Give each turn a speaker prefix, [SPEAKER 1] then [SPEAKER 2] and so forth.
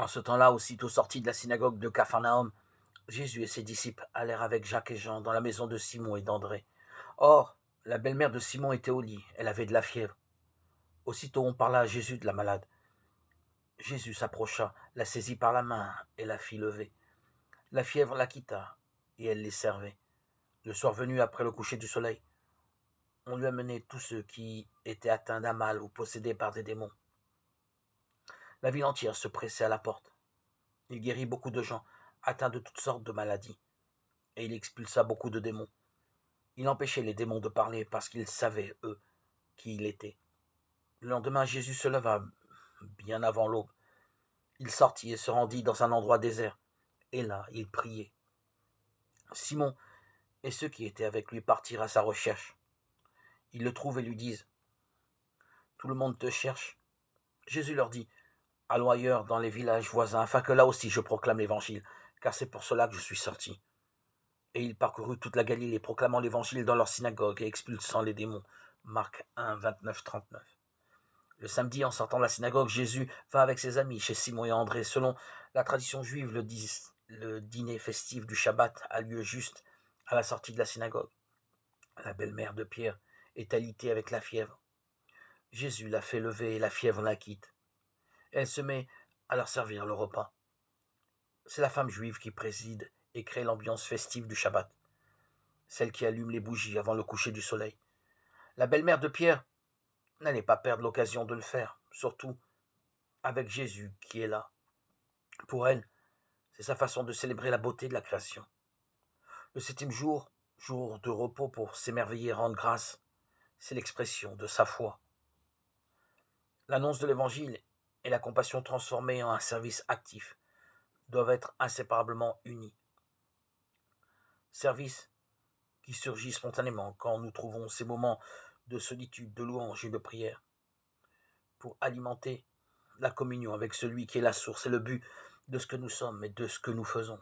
[SPEAKER 1] En ce temps-là, aussitôt sortis de la synagogue de Capharnaüm, Jésus et ses disciples allèrent avec Jacques et Jean dans la maison de Simon et d'André. Or, la belle-mère de Simon était au lit, elle avait de la fièvre. Aussitôt on parla à Jésus de la malade. Jésus s'approcha, la saisit par la main et la fit lever. La fièvre la quitta, et elle les servait. Le soir venu, après le coucher du soleil, on lui amenait tous ceux qui étaient atteints d'un mal ou possédés par des démons. La ville entière se pressait à la porte. Il guérit beaucoup de gens atteints de toutes sortes de maladies, et il expulsa beaucoup de démons. Il empêchait les démons de parler parce qu'ils savaient, eux, qui il était. Le lendemain, Jésus se leva bien avant l'aube. Il sortit et se rendit dans un endroit désert, et là, il priait. Simon et ceux qui étaient avec lui partirent à sa recherche. Ils le trouvent et lui disent: Tout le monde te cherche. Jésus leur dit: Allons ailleurs dans les villages voisins, afin que là aussi je proclame l'évangile, car c'est pour cela que je suis sorti. Et il parcourut toute la Galilée, proclamant l'évangile dans leurs synagogues et expulsant les démons. Marc 1, 29, 39. Le samedi, en sortant de la synagogue, Jésus va avec ses amis chez Simon et André. Selon la tradition juive, le dîner festif du Shabbat a lieu juste à la sortie de la synagogue. La belle-mère de Pierre est alitée avec la fièvre. Jésus la fait lever et la fièvre la quitte. Elle se met à leur servir le repas. C'est la femme juive qui préside et crée l'ambiance festive du Shabbat, celle qui allume les bougies avant le coucher du soleil. La belle-mère de Pierre n'allait pas perdre l'occasion de le faire, surtout avec Jésus qui est là. Pour elle, c'est sa façon de célébrer la beauté de la création. Le septième jour, jour de repos pour s'émerveiller et rendre grâce, c'est l'expression de sa foi. L'annonce de l'évangile et la compassion transformée en un service actif doivent être inséparablement unis. Service qui surgit spontanément quand nous trouvons ces moments de solitude, de louange et de prière, pour alimenter la communion avec celui qui est la source et le but de ce que nous sommes et de ce que nous faisons.